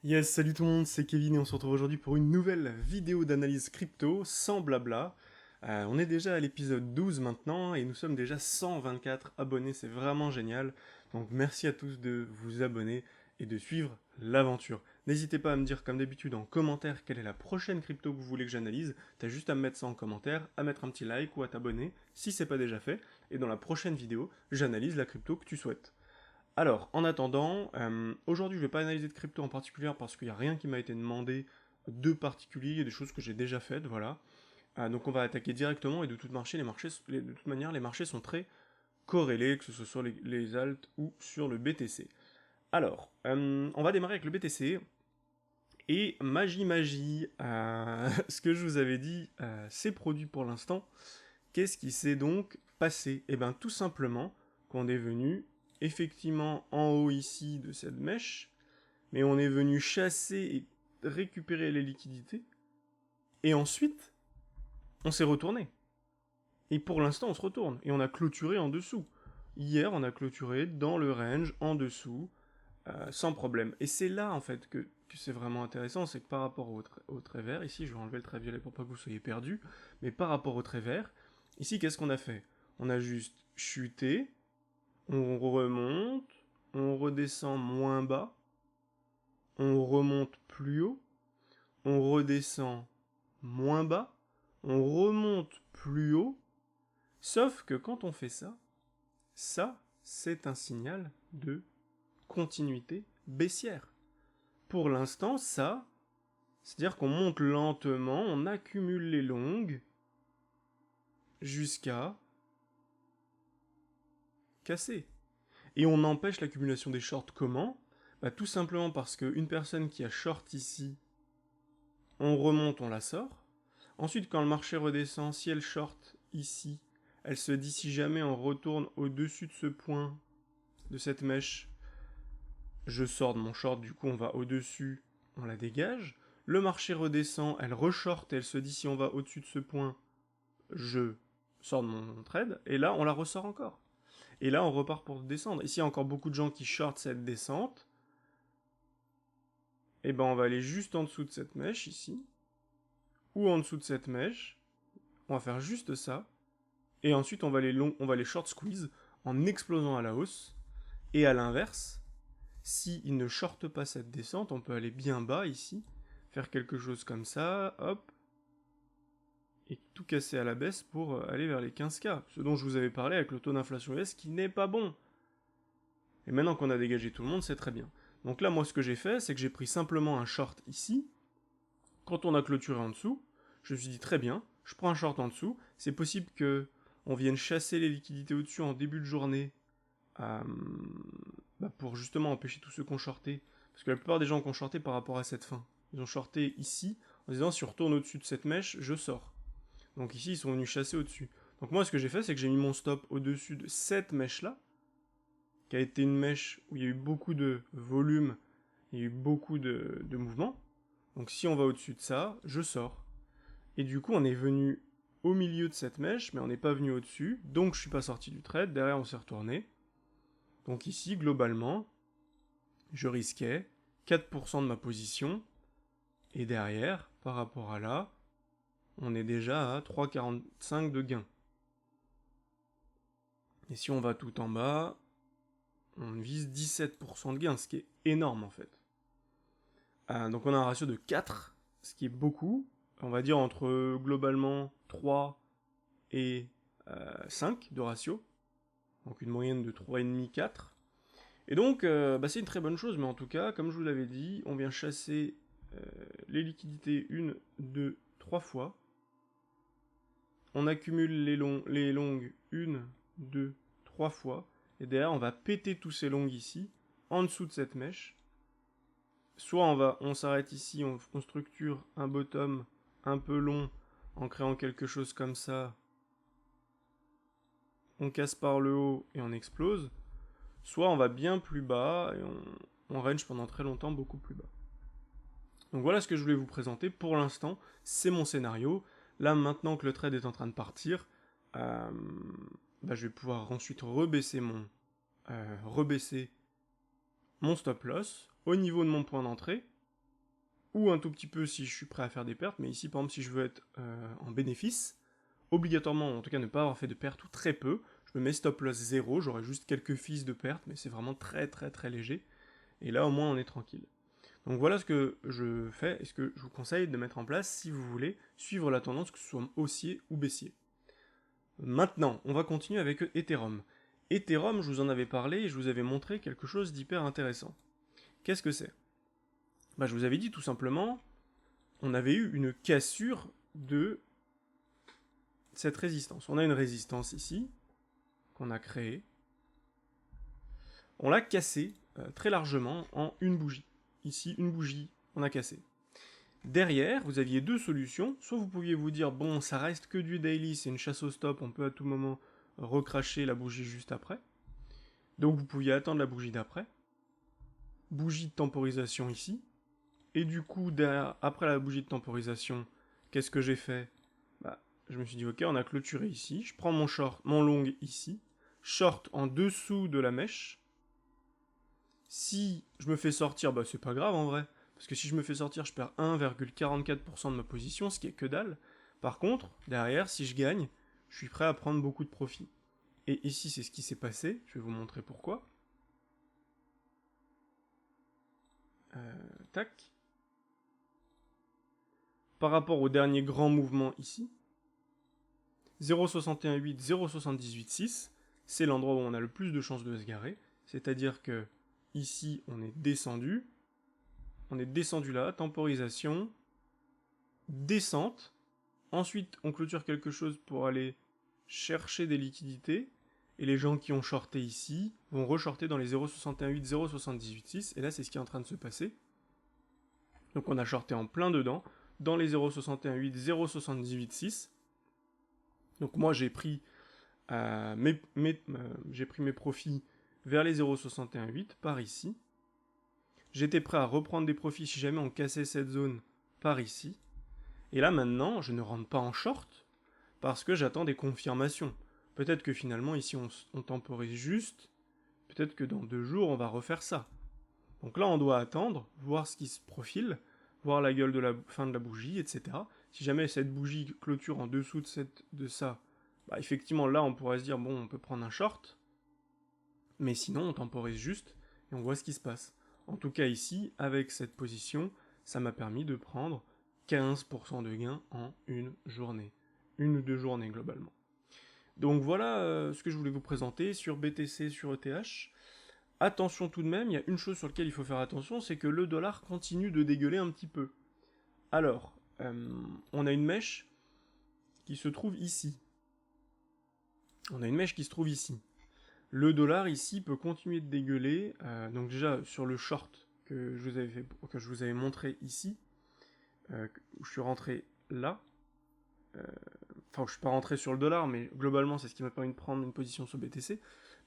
Yes, salut tout le monde, c'est Kevin et on se retrouve aujourd'hui pour une nouvelle vidéo d'analyse crypto sans blabla. On est déjà à l'épisode 12 maintenant et nous sommes déjà 124 abonnés, c'est vraiment génial. Donc merci à tous de vous abonner et de suivre l'aventure. N'hésitez pas à me dire comme d'habitude en commentaire quelle est la prochaine crypto que vous voulez que j'analyse. T'as juste à me mettre ça en commentaire, à mettre un petit like ou à t'abonner si c'est pas déjà fait. Et dans la prochaine vidéo, j'analyse la crypto que tu souhaites. Alors, en attendant, aujourd'hui je vais pas analyser de crypto en particulier parce qu'il n'y a rien qui m'a été demandé de particulier, il y a des choses que j'ai déjà faites, voilà. Donc on va attaquer directement et de toute manière les marchés sont très corrélés, que ce soit sur les alts ou sur le BTC. Alors, on va démarrer avec le BTC. Et magie, ce que je vous avais dit, c'est produit pour l'instant. Qu'est-ce qui s'est donc passé? Eh bien tout simplement qu'on est venu effectivement en haut ici de cette mèche, mais on est venu chasser et récupérer les liquidités, et ensuite on s'est retourné. Et pour l'instant on se retourne, et on a clôturé en dessous. Hier on a clôturé dans le range en dessous, sans problème. Et c'est là en fait que c'est vraiment intéressant, c'est que par rapport au trait vert, ici je vais enlever le trait violet pour pas que vous soyez perdus, mais par rapport au trait vert, ici qu'est-ce qu'on a fait? On a juste chuté, on remonte, on redescend moins bas, on remonte plus haut, on redescend moins bas, on remonte plus haut, sauf que quand on fait ça, ça c'est un signal de continuité baissière. Pour l'instant, ça, c'est-à-dire qu'on monte lentement, on accumule les longues jusqu'à casser. Et on empêche l'accumulation des shorts comment? Bah, tout simplement parce qu'une personne qui a short ici, on remonte, on la sort. Ensuite, quand le marché redescend, si elle short ici, elle se dit si jamais on retourne au-dessus de ce point, de cette mèche, je sors de mon short, du coup on va au-dessus, on la dégage. Le marché redescend, elle reshort, elle se dit si on va au-dessus de ce point, je sors de mon trade, et là on la ressort encore. Et là on repart pour descendre. Ici il y a encore beaucoup de gens qui shortent cette descente, et ben on va aller juste en dessous de cette mèche ici, ou en dessous de cette mèche, on va faire juste ça, et ensuite on va les short squeeze en explosant à la hausse, et à l'inverse, s'il ne shorte pas cette descente, on peut aller bien bas ici, faire quelque chose comme ça, hop, et tout casser à la baisse pour aller vers les 15K, ce dont je vous avais parlé avec le taux d'inflation US qui n'est pas bon. Et maintenant qu'on a dégagé tout le monde, c'est très bien. Donc là, moi, ce que j'ai fait, c'est que j'ai pris simplement un short ici. Quand on a clôturé en dessous, je me suis dit très bien, je prends un short en dessous. C'est possible que on vienne chasser les liquidités au-dessus en début de journée euh, pour justement empêcher tous ceux qui ont shorté. Parce que la plupart des gens qui ont shorté par rapport à cette fin, ils ont shorté ici en disant si on retourne au-dessus de cette mèche, je sors. Donc ici, ils sont venus chasser au-dessus. Donc moi, ce que j'ai fait, c'est que j'ai mis mon stop au-dessus de cette mèche-là, qui a été une mèche où il y a eu beaucoup de volume, il y a eu beaucoup de mouvements. Donc si on va au-dessus de ça, je sors. Et du coup, on est venu au milieu de cette mèche, mais on n'est pas venu au-dessus, donc je suis pas sorti du trade, derrière on s'est retourné. Donc ici, globalement, je risquais 4% de ma position, et derrière, par rapport à là, on est déjà à 3,45 de gain. Et si on va tout en bas, on vise 17% de gain, ce qui est énorme en fait. Donc on a un ratio de 4, ce qui est beaucoup. On va dire entre globalement 3 et 5 de ratio. Donc une moyenne de 3,5-4. Et donc c'est une très bonne chose, mais en tout cas, comme je vous l'avais dit, on vient chasser les liquidités une, deux, trois fois. On accumule les longues une, deux, trois fois. Et derrière, on va péter tous ces longues ici, en dessous de cette mèche. Soit on s'arrête ici, on structure un bottom un peu long en créant quelque chose comme ça. On casse par le haut et on explose. Soit on va bien plus bas et on range pendant très longtemps beaucoup plus bas. Donc voilà ce que je voulais vous présenter. Pour l'instant, c'est mon scénario. Là, maintenant que le trade est en train de partir, je vais pouvoir ensuite rebaisser mon stop loss au niveau de mon point d'entrée. ou un tout petit peu si je suis prêt à faire des pertes, mais ici par exemple si je veux être en bénéfice, obligatoirement, en tout cas ne pas avoir fait de pertes ou très peu, je me mets stop loss 0, j'aurai juste quelques fils de pertes, mais c'est vraiment très très très léger, et là au moins on est tranquille. Donc voilà ce que je fais et ce que je vous conseille de mettre en place si vous voulez suivre la tendance, que ce soit haussier ou baissier. Maintenant, on va continuer avec Ethereum. Ethereum, je vous en avais parlé et je vous avais montré quelque chose d'hyper intéressant. Qu'est-ce que c'est? Je vous avais dit tout simplement, on avait eu une cassure de cette résistance. On a une résistance ici, qu'on a créée. On l'a cassée très largement en une bougie. Ici, une bougie, on a cassé. Derrière, vous aviez deux solutions. Soit vous pouviez vous dire, bon, ça reste que du daily, c'est une chasse au stop, on peut à tout moment recracher la bougie juste après. Donc vous pouviez attendre la bougie d'après. Bougie de temporisation ici. Et du coup, après la bougie de temporisation, qu'est-ce que j'ai fait? Je me suis dit, ok, on a clôturé ici. Je prends mon long ici. Short en dessous de la mèche. Si je me fais sortir, c'est pas grave en vrai. Parce que si je me fais sortir, je perds 1,44% de ma position, ce qui est que dalle. Par contre, derrière, si je gagne, je suis prêt à prendre beaucoup de profit. Et ici, c'est ce qui s'est passé. Je vais vous montrer pourquoi. Tac. Par rapport au dernier grand mouvement ici, 0,618, 0,786, c'est l'endroit où on a le plus de chances de se garer. C'est-à-dire que ici, on est descendu là, temporisation, descente. Ensuite, on clôture quelque chose pour aller chercher des liquidités. Et les gens qui ont shorté ici vont re-shorter dans les 0,618, 0,786. Et là, c'est ce qui est en train de se passer. Donc on a shorté en plein dedans, dans les 0,618, 0,786. Donc moi, j'ai pris mes profits vers les 0,618 par ici. J'étais prêt à reprendre des profits si jamais on cassait cette zone par ici. Et là maintenant, je ne rentre pas en short parce que j'attends des confirmations. Peut-être que finalement ici on temporise juste, peut-être que dans 2 jours on va refaire ça. Donc là on doit attendre, voir ce qui se profile, voir la gueule de la fin de la bougie, etc. Si jamais cette bougie clôture en dessous de ça, effectivement là on pourrait se dire bon on peut prendre un short, mais sinon on temporise juste et on voit ce qui se passe. En tout cas ici, avec cette position, ça m'a permis de prendre 15% de gain en une journée. Une ou 2 journées globalement. Donc voilà ce que je voulais vous présenter sur BTC, sur ETH. Attention tout de même, il y a une chose sur laquelle il faut faire attention, c'est que le dollar continue de dégueuler un petit peu. Alors, on a une mèche qui se trouve ici. Le dollar ici peut continuer de dégueuler. Donc déjà sur le short que je vous avais montré ici, où je suis rentré là. Enfin, je suis pas rentré sur le dollar, mais globalement c'est ce qui m'a permis de prendre une position sur BTC.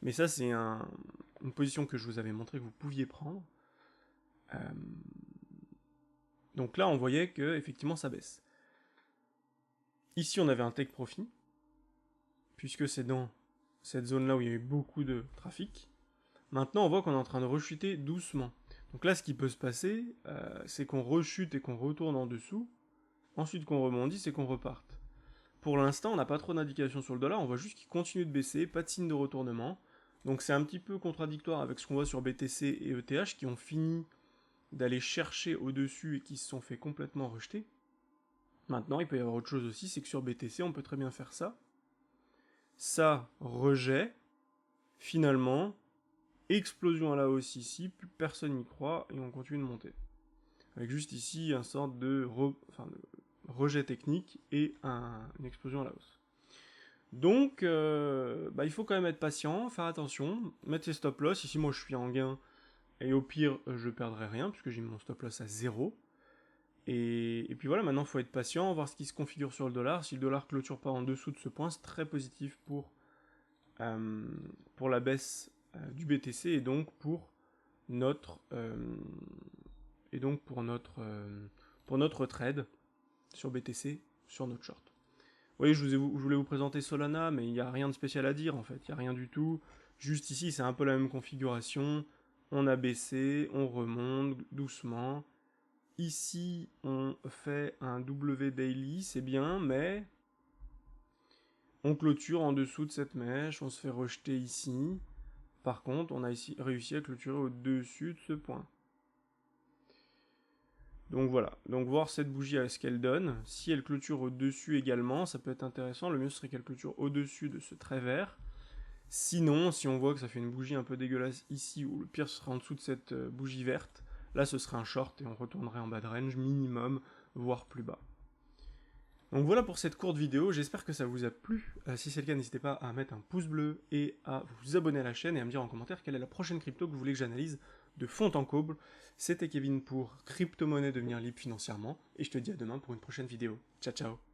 Mais ça c'est une position que je vous avais montré que vous pouviez prendre. Donc là on voyait que effectivement ça baisse. Ici on avait un take profit, puisque c'est dans cette zone-là où il y a eu beaucoup de trafic. Maintenant, on voit qu'on est en train de rechuter doucement. Donc là, ce qui peut se passer, c'est qu'on rechute et qu'on retourne en dessous. Ensuite, qu'on rebondisse et qu'on reparte. Pour l'instant, on n'a pas trop d'indications sur le dollar. On voit juste qu'il continue de baisser, pas de signe de retournement. Donc c'est un petit peu contradictoire avec ce qu'on voit sur BTC et ETH qui ont fini d'aller chercher au-dessus et qui se sont fait complètement rejeter. Maintenant, il peut y avoir autre chose aussi, c'est que sur BTC, on peut très bien faire ça. Ça, rejet. Finalement, explosion à la hausse ici, plus personne n'y croit, et on continue de monter. Avec juste ici un sorte de rejet technique et une explosion à la hausse. Donc, il faut quand même être patient, faire attention, mettre ses stop loss. Ici, moi, je suis en gain, et au pire, je perdrai rien, puisque j'ai mis mon stop loss à 0. Et puis voilà, maintenant, il faut être patient, voir ce qui se configure sur le dollar. Si le dollar clôture pas en dessous de ce point, c'est très positif pour la baisse du BTC et donc pour notre trade sur BTC sur notre short. Vous voyez, je voulais vous présenter Solana, mais il n'y a rien de spécial à dire en fait, il n'y a rien du tout. Juste ici, c'est un peu la même configuration. On a baissé, on remonte doucement. Ici, on fait un W daily, c'est bien, mais on clôture en dessous de cette mèche, on se fait rejeter ici. Par contre, on a ici réussi à clôturer au-dessus de ce point. Donc voilà, donc voir cette bougie à ce qu'elle donne. Si elle clôture au-dessus également, ça peut être intéressant. Le mieux serait qu'elle clôture au-dessus de ce trait vert. Sinon, si on voit que ça fait une bougie un peu dégueulasse ici, ou le pire ce serait en dessous de cette bougie verte, là ce serait un short et on retournerait en bas de range minimum, voire plus bas. Donc voilà pour cette courte vidéo, j'espère que ça vous a plu. Si c'est le cas, n'hésitez pas à mettre un pouce bleu et à vous abonner à la chaîne et à me dire en commentaire quelle est la prochaine crypto que vous voulez que j'analyse de fond en comble. C'était Kevin pour Crypto-monnaie devenir libre financièrement, et je te dis à demain pour une prochaine vidéo. Ciao ciao.